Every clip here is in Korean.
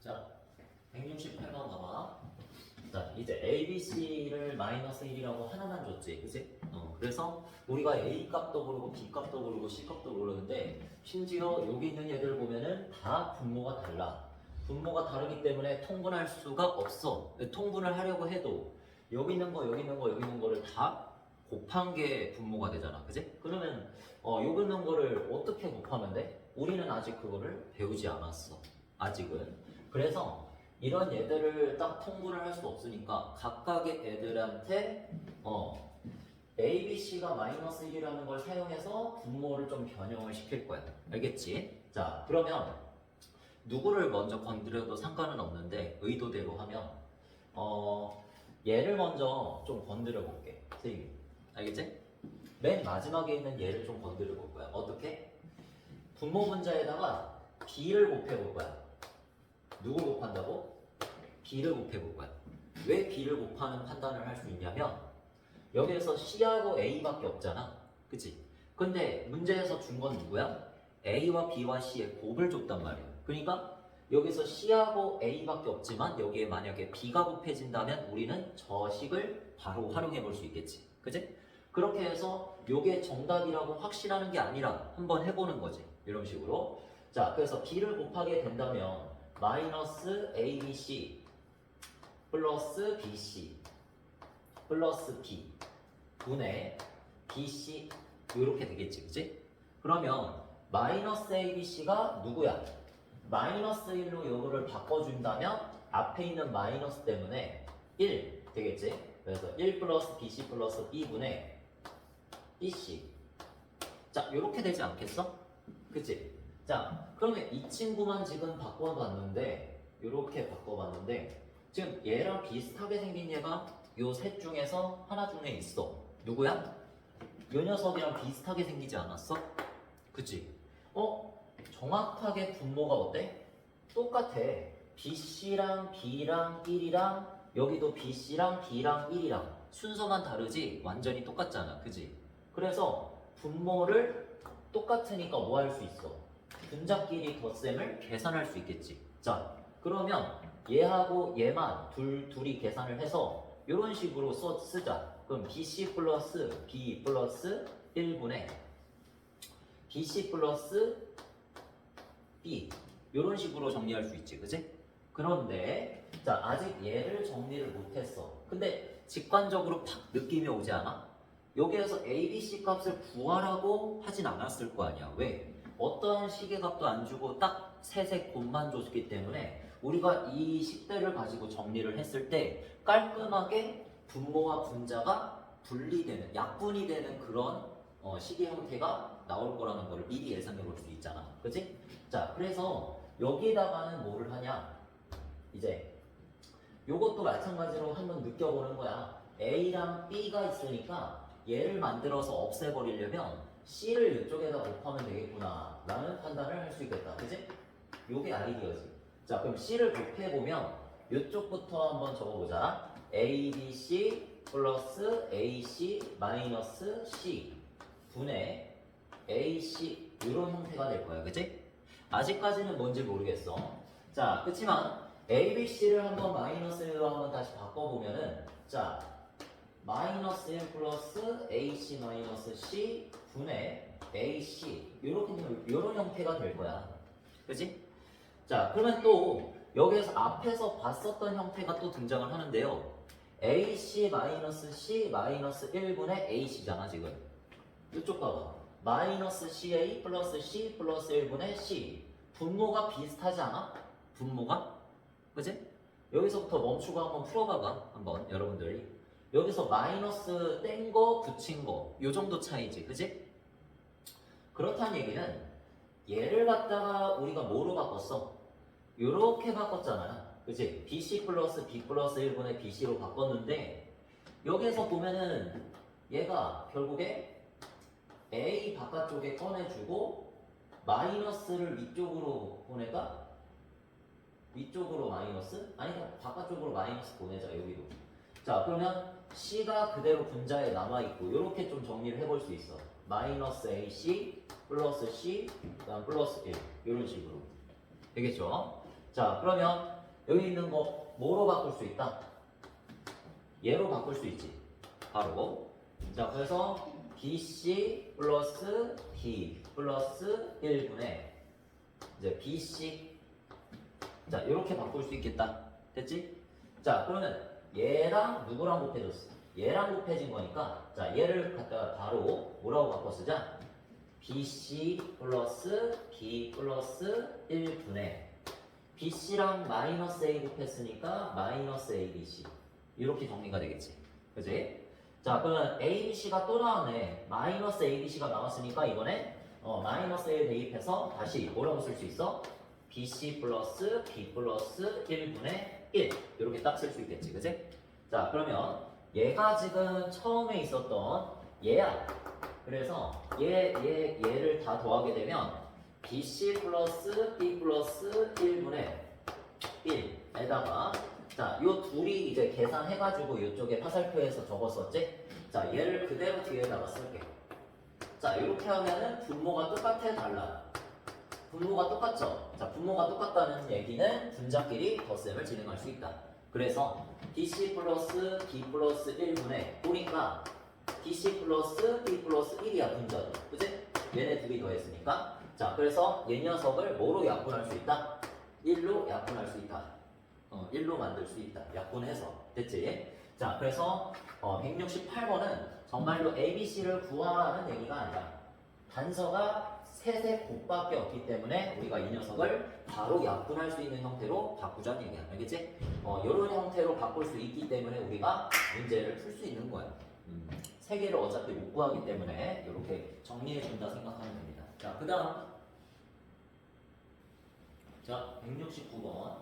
자, 168번 봐봐. 자, 이제 ABC를 마이너스 1이라고 하나만 줬지, 그치? 그래서 우리가 A 값도 고르고 B 값도 고르고 C 값도 고르는데 심지어 여기 있는 얘들 보면은 다 분모가 달라. 분모가 다르기 때문에 통분할 수가 없어. 통분을 하려고 해도 여기 있는 거, 여기 있는 거, 여기 있는 거를 다 곱한 게 분모가 되잖아, 그치? 그러면 여기 있는 거를 어떻게 곱하면 돼? 우리는 아직 그거를 배우지 않았어. 아직은. 그래서 이런 얘들을 딱 통분을 할 수 없으니까 각각의 애들한테 A, B, C가 마이너스 1이라는 걸 사용해서 분모를 좀 변형을 시킬 거야. 알겠지? 자, 그러면 누구를 먼저 건드려도 상관은 없는데 의도대로 하면 얘를 먼저 좀 건드려 볼게. 선생님. 알겠지? 맨 마지막에 있는 얘를 좀 건드려 볼 거야. 어떻게? 분모 분자에다가 B를 곱해 볼 거야. 누굴 곱한다고? B를 곱해 볼 거야. 왜 B를 곱하는 판단을 할 수 있냐면 여기에서 C하고 A밖에 없잖아. 그치? 근데 문제에서 준 건 누구야? A와 B와 C의 곱을 줬단 말이야. 그러니까 여기서 C하고 A밖에 없지만 여기에 만약에 B가 곱해진다면 우리는 저 식을 바로 활용해 볼 수 있겠지. 그치? 그렇게 해서 이게 정답이라고 확실하는 게 아니라 한번 해보는 거지. 이런 식으로. 자, 그래서 B를 곱하게 된다면 마이너스 ABC 플러스 BC 플러스 B 분의 BC 이렇게 되겠지, 그치? 그러면 마이너스 ABC가 누구야? 마이너스 1로 이거를 바꿔준다면 앞에 있는 마이너스 때문에 1 되겠지? 그래서 1 플러스 BC 플러스 B분의 BC. 자, 이렇게 되지 않겠어? 그치? 자, 그러면 이 친구만 지금 바꿔봤는데 이렇게 바꿔봤는데 지금 얘랑 비슷하게 생긴 얘가 요 셋 중에서 하나 중에 있어. 누구야? 요 녀석이랑 비슷하게 생기지 않았어? 그치? 정확하게 분모가 어때? 똑같아. BC랑 B랑 1이랑 여기도 BC랑 B랑 1이랑 순서만 다르지 완전히 똑같잖아. 그치? 그래서 분모를 똑같으니까 뭐 할 수 있어? 분자끼리 덧셈을 계산할 수 있겠지. 자, 그러면 얘하고 얘만 둘이 계산을 해서 이런 식으로 쓰자. 그럼 BC 플러스 B 플러스 1분의 BC 플러스 B 이런 식으로 정리할 수 있지, 그치? 그런데 자, 아직 얘를 정리를 못했어. 근데 직관적으로 팍 느낌이 오지 않아? 여기에서 A, B, C 값을 구하라고 하진 않았을 거 아니야. 왜? 어떠한 식의 값도 안 주고 딱 셋의 곱만 줬기 때문에 우리가 이 식들을 가지고 정리를 했을 때 깔끔하게 분모와 분자가 분리되는, 약분이 되는 그런 식의 형태가 나올 거라는 걸 미리 예상해 볼 수 있잖아. 그치? 자, 그래서 여기다가는 뭐를 하냐? 이제 요것도 마찬가지로 한번 느껴보는 거야. A랑 B가 있으니까 얘를 만들어서 없애버리려면 C를 이쪽에다 곱하면 되겠구나 라는 판단을 할 수 있겠다. 그치? 요게 아이디어지. 자, 그럼 C를 곱해보면 이쪽부터 한번 적어보자. ABC 플러스 AC 마이너스 C 분의 AC 이런 형태가 될 거야. 그치? 아직까지는 뭔지 모르겠어. 자, 그치만 ABC를 한번 마이너스 1로 한번 다시 바꿔보면은 자, 마이너스 1 플러스 AC 마이너스 C 분의 AC 이런 형태가 될 거야. 그치? 자, 그러면 또 여기에서 앞에서 봤었던 형태가 또 등장을 하는데요. AC 마이너스 C 마이너스 1분의 AC잖아 지금. 이쪽 봐봐. 마이너스 CA 플러스 C 플러스 1분의 C. 분모가 비슷하지 않아? 분모가? 그치? 여기서부터 멈추고 한번 풀어봐봐. 한번 여러분들이. 여기서 마이너스 뗀 거 붙인 거 요 정도 차이지. 그치? 그렇다는 얘기는 얘를 갖다가 우리가 뭐로 바꿨어? 요렇게 바꿨잖아요. 그치? BC 플러스 B 플러스 1분의 BC로 바꿨는데 여기에서 보면은 얘가 결국에 A 바깥쪽에 꺼내주고 마이너스를 위쪽으로 보내가? 위쪽으로 마이너스? 아니 바깥쪽으로 마이너스 보내자 여기로. 자, 그러면 C가 그대로 분자에 남아있고 이렇게 좀 정리를 해볼 수 있어. 마이너스 AC 플러스 C 그다음 플러스 1 이런 식으로 되겠죠? 자, 그러면 여기 있는 거 뭐로 바꿀 수 있다? 얘로 바꿀 수 있지. 바로. 자, 그래서 BC 플러스 D 플러스 1분의 이제 BC. 자, 이렇게 바꿀 수 있겠다. 됐지? 자, 그러면 얘랑 누구랑 곱해졌어? 얘랑 곱해진 거니까 자, 얘를 갖다가 바로 뭐라고 바꿔 쓰자? BC 플러스 D 플러스 1분의 BC랑 마이너스 A 곱했으니까 마이너스 ABC 이렇게 정리가 되겠지. 그지? 자, 그러면 ABC가 또 나왔네. 마이너스 ABC가 나왔으니까 이번에 마이너스 A를 대입해서 다시 뭐라고 쓸 수 있어? BC 플러스 B 플러스 1분의 1 이렇게 딱 쓸 수 있겠지. 그지? 자, 그러면 얘가 지금 처음에 있었던 얘야. 그래서 얘를 다 더하게 되면 BC 플러스 B 플러스 1분의 1에다가 자, 요 둘이 이제 계산해가지고 이쪽에 화살표에서 적었었지? 자, 얘를 그대로 뒤에다가 쓸게. 자, 이렇게 하면은 분모가 똑같아, 달라? 분모가 똑같죠? 자, 분모가 똑같다는 얘기는 분자끼리 덧셈을 진행할 수 있다. 그래서 BC 플러스 B 플러스 1분의 우리가 BC 플러스 B 플러스 1이야, 분자도. 그치? 얘네 둘이 더했으니까. 자, 그래서 얘 녀석을 뭐로 약분할 수 있다? 1로 약분할 수 있다. 1로 만들 수 있다. 약분해서. 됐지? 자, 그래서 168번은 정말로 ABC를 구하라는 얘기가 아니라 단서가 셋의 곱밖에 없기 때문에 우리가 이 녀석을 바로 약분할 수 있는 형태로 바꾸자는 얘기야. 알겠지? 이런 형태로 바꿀 수 있기 때문에 우리가 문제를 풀 수 있는 거야. 세 개를 어차피 못 구하기 때문에 이렇게 정리해준다 생각하면 됩니다. 자, 그 다음. 자, 169번.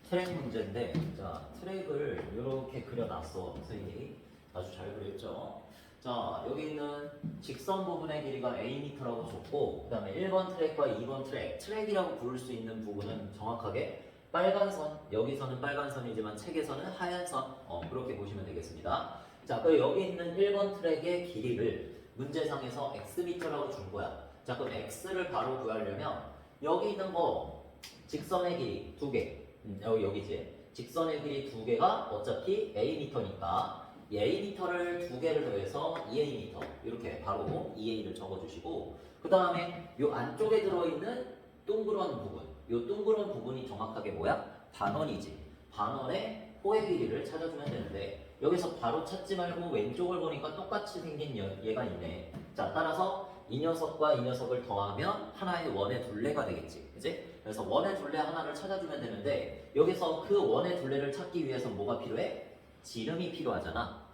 트랙 문제인데, 자, 트랙을 이렇게 그려놨어. 선생님이 아주 잘 그렸죠. 자, 여기 있는 직선 부분의 길이가 Am라고 줬고, 그 다음에 1번 트랙과 2번 트랙, 트랙이라고 부를 수 있는 부분은 정확하게 빨간 선, 여기서는 빨간 선이지만 책에서는 하얀 선, 그렇게 보시면 되겠습니다. 자, 그리고 여기 있는 1번 트랙의 길이를 문제상에서 xm라고 준 거야. 자, 그럼 x를 바로 구하려면 여기 있는 거 직선의 길이 2개. 여기지. 직선의 길이 2개가 어차피 Am니까 이 Am를 2개를 더해서 2A 이렇게 바로 2A를 적어주시고 그 다음에 이 안쪽에 들어있는 둥그런 부분 이 둥그런 부분이 정확하게 뭐야? 반원이지. 반원의 호의 길이를 찾아주면 되는데 여기서 바로 찾지 말고 왼쪽을 보니까 똑같이 생긴 얘가 있네. 자, 따라서 이 녀석과 이 녀석을 더하면 하나의 원의 둘레가 되겠지. 그치? 그래서 원의 둘레 하나를 찾아주면 되는데 여기서 그 원의 둘레를 찾기 위해서 뭐가 필요해? 지름이 필요하잖아.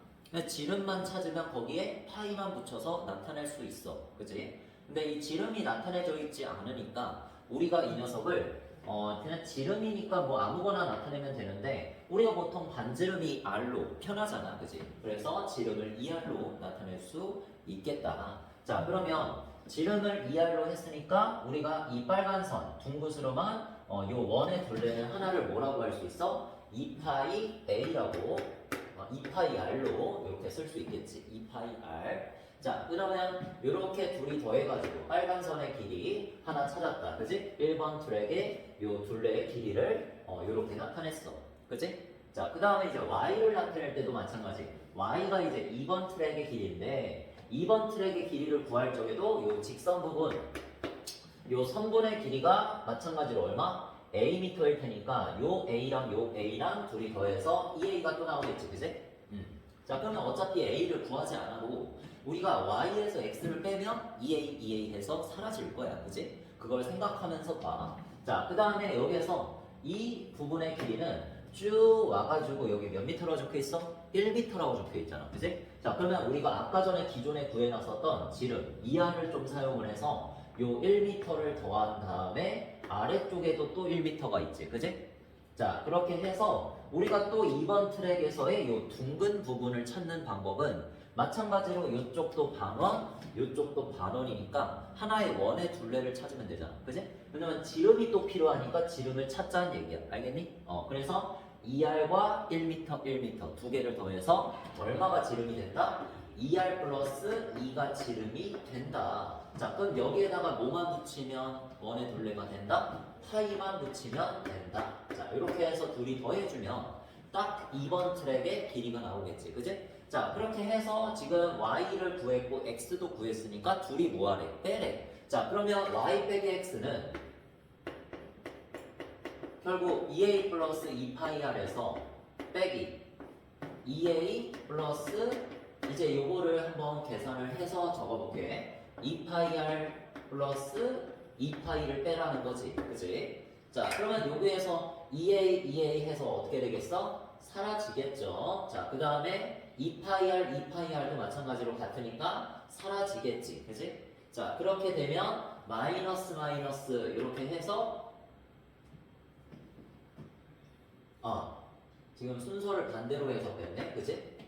지름만 찾으면 거기에 파이만 붙여서 나타낼 수 있어. 그치? 근데 이 지름이 나타내져 있지 않으니까 우리가 이 녀석을 그냥 지름이니까 뭐 아무거나 나타내면 되는데 우리가 보통 반지름이 R로 편하잖아. 그치? 그래서 지름을 2R로 나타낼 수 있겠다. 자, 그러면 지름을 2R로 했으니까 우리가 이 빨간 선 둥그스름한 요 원의 둘레는 하나를 뭐라고 할 수 있어? 2파이 A라고 2파이 R로 이렇게 쓸 수 있겠지. 2파이 R. 자, 그러면 이렇게 둘이 더해가지고 빨간 선의 길이 하나 찾았다. 그지? 1번 트랙의 요 둘레의 길이를 이렇게 나타냈어. 그지? 자, 그 다음에 이제 Y를 나타낼 때도 마찬가지. Y가 이제 2번 트랙의 길인데 2번 트랙의 길이를 구할 적에도 요 직선 부분 요 선분의 길이가 마찬가지로 얼마? Am일 테니까 요 A랑 둘이 더해서 2A가 또 나오겠지. 그지? 자, 그러면 어차피 A를 구하지 않아도 우리가 Y에서 X를 빼면 2A 해서 사라질 거야. 그지? 그걸 생각하면서 봐. 자, 그 다음에 여기에서 이 부분의 길이는 쭉 와가지고 여기 몇 미터라고 적혀있어? 1미터라고 적혀있잖아. 그지? 자, 그러면 우리가 아까 전에 기존에 구해놨었던 지름 2R을 좀 사용을 해서 요 1m를 더한 다음에 아래쪽에도 또 1m가 있지. 그지? 자, 그렇게 해서 우리가 또 2번 트랙에서의 요 둥근 부분을 찾는 방법은 마찬가지로 이쪽도 반원, 이쪽도 반원이니까 하나의 원의 둘레를 찾으면 되잖아. 그지? 왜냐면 지름이 또 필요하니까 지름을 찾자는 얘기야. 알겠니? 그래서 2R과 1m 두 개를 더해서 얼마가 지름이 된다? 2R 플러스 2가 지름이 된다. 자, 그럼 여기에다가 뭐만 붙이면 원의 둘레가 된다? 파이만 붙이면 된다. 자, 이렇게 해서 둘이 더해주면 딱 2번 트랙의 길이가 나오겠지. 그지? 자, 그렇게 해서 지금 y를 구했고 x도 구했으니까 둘이 뭐하래? 빼래. 자, 그러면 y 빼기 x는 결국 2a 플러스 2파이r에서 빼기 2a 플러스 이제 요거를 한번 계산을 해서 적어볼게. 2파이r 플러스 2파이를 빼라는 거지. 그치? 자, 그러면 여기에서 2a 해서 어떻게 되겠어? 사라지겠죠. 자, 그 다음에 2파이r도 마찬가지로 같으니까 사라지겠지. 그치? 자, 그렇게 되면 마이너스 이렇게 해서 지금 순서를 반대로 해서 뺐네. 그치?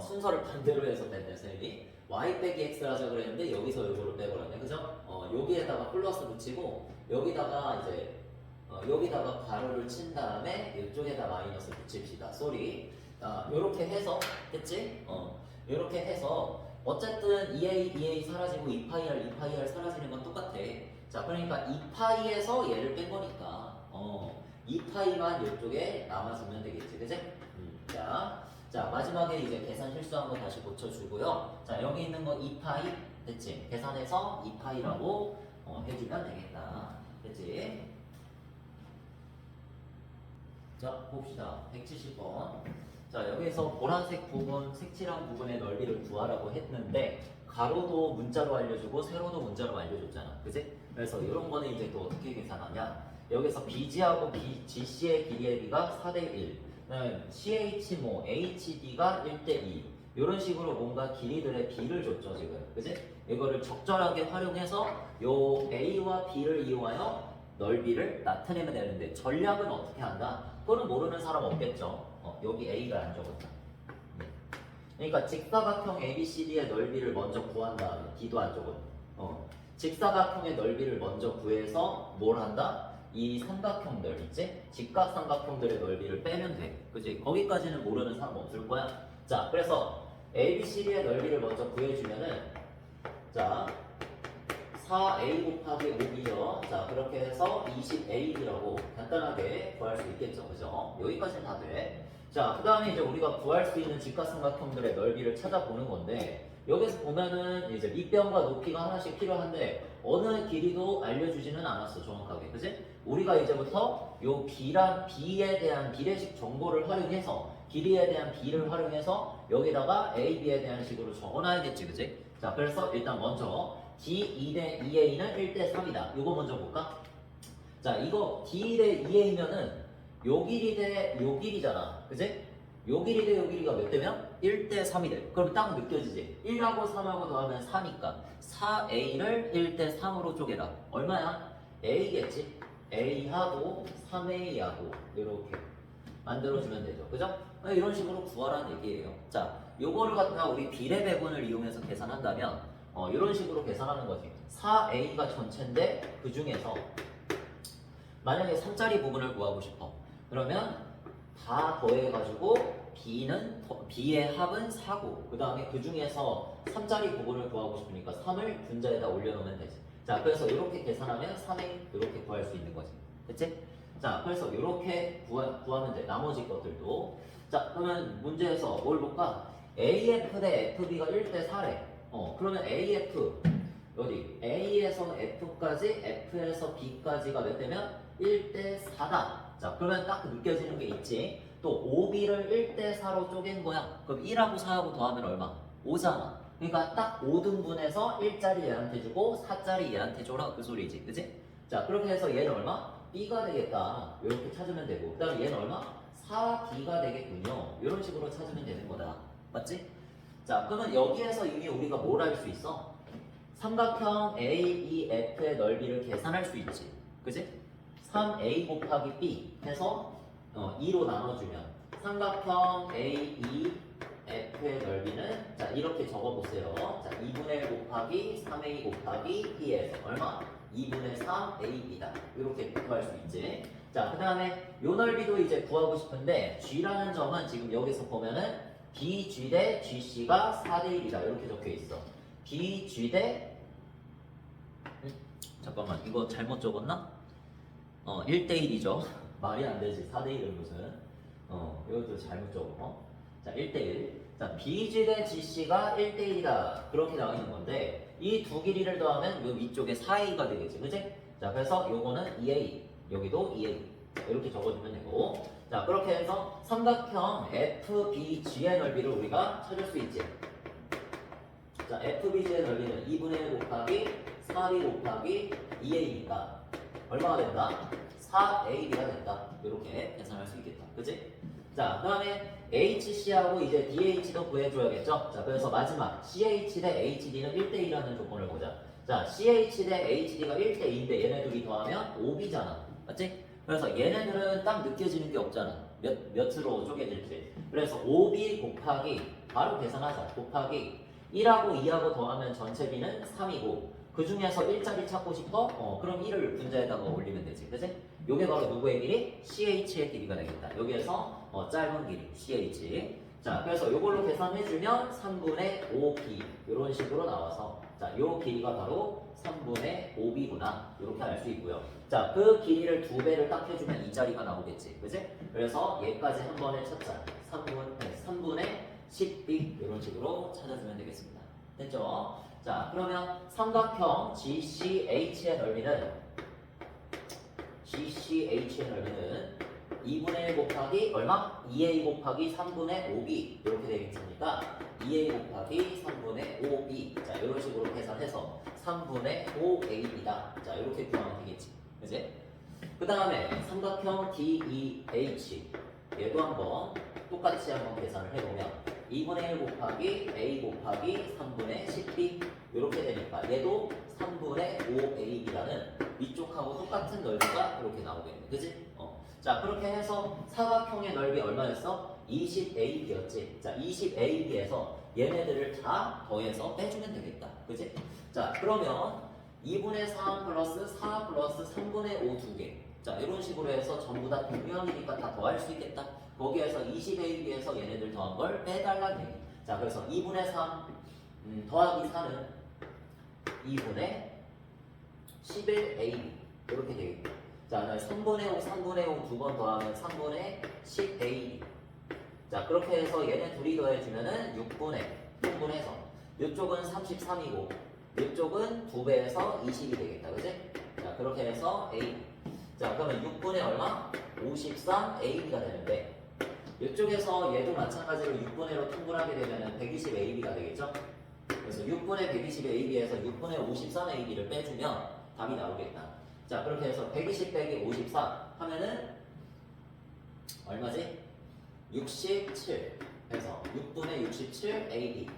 순서를 반대로 해서 뺐네, 선생님이. y 빼기 x를 하자 그랬는데 여기서 요거를 빼버렸네. 그죠? 여기에다가 플러스 붙이고 여기다가 이제 여기다가 가로를 친 다음에 이쪽에다 마이너스 붙입시다. 쏘리. 요렇게 해서 됐지? 요렇게 해서 어쨌든 2a 사라지고 2파이r 사라지는 건 똑같아. 자, 그러니까 2파이에서 얘를 뺀 거니까 2파이만 이쪽에 남아주면 되겠지. 그지? 자, 마지막에 이제 계산 실수한 거 다시 고쳐주고요. 자, 여기 있는 거 2파이 됐지? 계산해서 2파이라고 해주면 되겠다. 됐지? 자, 봅시다. 170번. 자, 여기서 보라색 부분, 색칠한 부분의 넓이를 구하라고 했는데 가로도 문자로 알려주고 세로도 문자로 알려줬잖아. 그지? 그래서 이런 거는 이제 또 어떻게 계산하냐? 여기서 BG하고 GC의 길이의 비가 4대1, CH 뭐 HD가 1대2 이런 식으로 뭔가 길이들의 비를 줬죠 지금. 그지? 이거를 적절하게 활용해서 요 A와 B를 이용하여 넓이를 나타내면 되는데 전략은 어떻게 한다? 그거는 모르는 사람 없겠죠. 여기 A가 안 적었다. 그러니까 직사각형 ABCD의 넓이를 먼저 구한 다음에 D도 안 적었다. 직사각형의 넓이를 먼저 구해서 뭘 한다? 이 삼각형들 있지? 직각삼각형들의 넓이를 빼면 돼. 그치? 거기까지는 모르는 사람 없을 거야. 자, 그래서 ABCD의 넓이를 먼저 구해주면은 자 4a 곱하기 5b죠. 자, 그렇게 해서 20ab라고 간단하게 구할 수 있겠죠. 그죠? 여기까지는 다 돼. 자, 그 다음에 이제 우리가 구할 수 있는 직각삼각형들의 넓이를 찾아보는 건데 여기서 보면은 이제 밑변과 높이가 하나씩 필요한데 어느 길이도 알려주지는 않았어 정확하게. 그지? 우리가 이제부터 요 B에 대한 비례식 정보를 활용해서 길이에 대한 B를 활용해서 여기다가 A, B에 대한 식으로 적어놔야겠지. 그지? 자, 그래서 일단 먼저 D 2대 2A는 1대 3이다. 이거 먼저 볼까? 자, 이거 D 대 2A면은 요 길이 대 요 길이잖아. 그지? 요 길이 대 요 길이가 몇 대면? 1대 3이 돼. 그럼 딱 느껴지지? 1하고 3하고 더하면 4니까 4A를 1대 3으로 쪼개라. 얼마야? A겠지? A하고 3A하고 이렇게 만들어주면 되죠. 그죠? 이런 식으로 구하라는 얘기예요. 자, 요거를 갖다가 우리 비례 배분을 이용해서 계산한다면 이런 식으로 계산하는 거지. 4A가 전체인데 그 중에서 만약에 3짜리 부분을 구하고 싶어. 그러면 다 더해가지고 B의 합은 4고 그 다음에 그 중에서 3짜리 부분을 구하고 싶으니까 3을 분자에다 올려놓으면 되지. 자, 그래서 이렇게 계산하면 3을 이렇게 구할 수 있는 거지. 됐지? 자, 그래서 이렇게 구하면 돼. 나머지 것들도. 자, 그러면 문제에서 뭘 볼까? AF 대 FB가 1대 4래. 그러면 AF 어디? A에서 F까지, F에서 B까지가 몇 대면? 1대 4다. 자, 그러면 딱 느껴지는 게 있지. 또 OB를 1대 4로 쪼갠 거야. 그럼 1하고 4하고 더하면 얼마? 5잖아. 그러니까 딱 5등분해서 1짜리 얘한테 주고 4짜리 얘한테 줘라. 그 소리지. 그치? 자, 그렇게 해서 얘는 얼마? B가 되겠다. 이렇게 찾으면 되고. 그 다음에 얘는 얼마? 4B가 되겠군요. 이런 식으로 찾으면 되는 거다. 맞지? 자, 그러면 여기에서 이미 우리가 뭘 할 수 있어? 삼각형 AEF의 넓이를 계산할 수 있지. 그치? 3A 곱하기 B 해서 2로 나눠주면 삼각형 AEF의 넓이는 자 이렇게 적어보세요. 자 2분의 1 곱하기 3A 곱하기 B에서 얼마? 2분의 3 AB다. 이렇게 구할 수 있지. 자, 그 다음에 요 넓이도 이제 구하고 싶은데 G라는 점은 지금 여기서 보면은 BG 대 GC가 4대 1이다. 이렇게 적혀 있어. BG 대 잠깐만 이거 잘못 적었나? 1대1이죠. 말이 안 되지. 4대1은 무슨. 이것도 잘못 적어. 자, 1대1. 자, BG 대 GC가 1대1이다. 그렇게 나와 있는 건데, 이 두 길이를 더하면 요 위쪽에 4A가 되겠지. 그지? 자, 그래서 요거는 2A. 여기도 2A. 자, 이렇게 적어주면 되고. 자, 그렇게 해서 삼각형 FBG의 넓이를 우리가 찾을 수 있지. 자, FBG의 넓이는 2분의 1 곱하기 4B 곱하기 2A니까 얼마가 된다? 4AB가 된다. 이렇게 계산할 수 있겠다. 그치? 자, 그 다음에 HC하고 이제 DH도 구해줘야겠죠? 자, 그래서 마지막 CH 대 HD는 1대2라는 조건을 보자. 자, CH 대 HD가 1대2인데 얘네 둘이 더하면 5B잖아. 맞지? 그래서 얘네들은 딱 느껴지는 게 없잖아. 몇으로 쪼개질지. 그래서 5B 곱하기, 바로 계산하자. 곱하기 1하고 2하고 더하면 전체 B는 3이고 그 중에서 1짜리 찾고 싶어? 그럼 1을 분자에다가 올리면 되지. 그치? 요게 바로 누구의 길이? CH의 길이가 되겠다. 여기에서 짧은 길이 CH. 자, 그래서 요걸로 계산해주면 3분의 5B 이런 식으로 나와서 자, 요 길이가 바로 3분의 5B구나. 이렇게 알 수 있고요. 자, 그 길이를 2배를 딱 해주면 이 자리가 나오겠지. 그치? 그래서 얘까지 한 번에 찾자. 3분의 10B 이런 식으로 찾아주면 되겠습니다. 됐죠? 자, 그러면 삼각형 GCH의 넓이는 2분의 1 곱하기 얼마? 2A 곱하기 3분의 5B 이렇게 되겠습니까? 2A 곱하기 3분의 5B 자, 이런 식으로 계산해서 3분의 5AB다. 자, 이렇게 구하면 되겠지. 그치? 그 다음에 삼각형 DEH 얘도 한번 똑같이 한번 계산을 해보면 2분의 1 곱하기 A 곱하기 3분의 10B 이렇게 되니까 얘도 3분의 5AB라는 위쪽하고 똑같은 넓이가 이렇게 나오겠네. 그치? 자, 그렇게 해서 사각형의 넓이 얼마였어? 20AB였지. 자, 20AB에서 얘네들을 다 더해서 빼주면 되겠다. 그치? 자, 그러면 2분의 3 플러스 4 플러스 3분의 5 두 개. 자, 이런 식으로 해서 전부 다 동명이니까 다 더할 수 있겠다. 거기에서 20AB에서 얘네들 더한 걸 빼달라는 얘기. 자, 그래서 2분의 3 더하기 4는 2분의 11AB 이렇게 되겠고 자, 3분의 5, 3분의 5 두 번 더하면 3분의 10AB 자, 그렇게 해서 얘네 둘이 더해주면은 6분의 통분해서 이쪽은 33이고 이쪽은 2배에서 20이 되겠다. 그치? 자, 그렇게 해서 A 자, 그러면 6분의 얼마? 53AB가 되는데 이쪽에서 얘도 마찬가지로 6분의로 통분하게 되면 120AB가 되겠죠? 그래서 6분의 120AB에서 6분의 53AB를 빼주면 답이 나오겠다. 자, 그렇게 해서 120 빼기 54 하면은 얼마지? 67 해서 6분의 67AB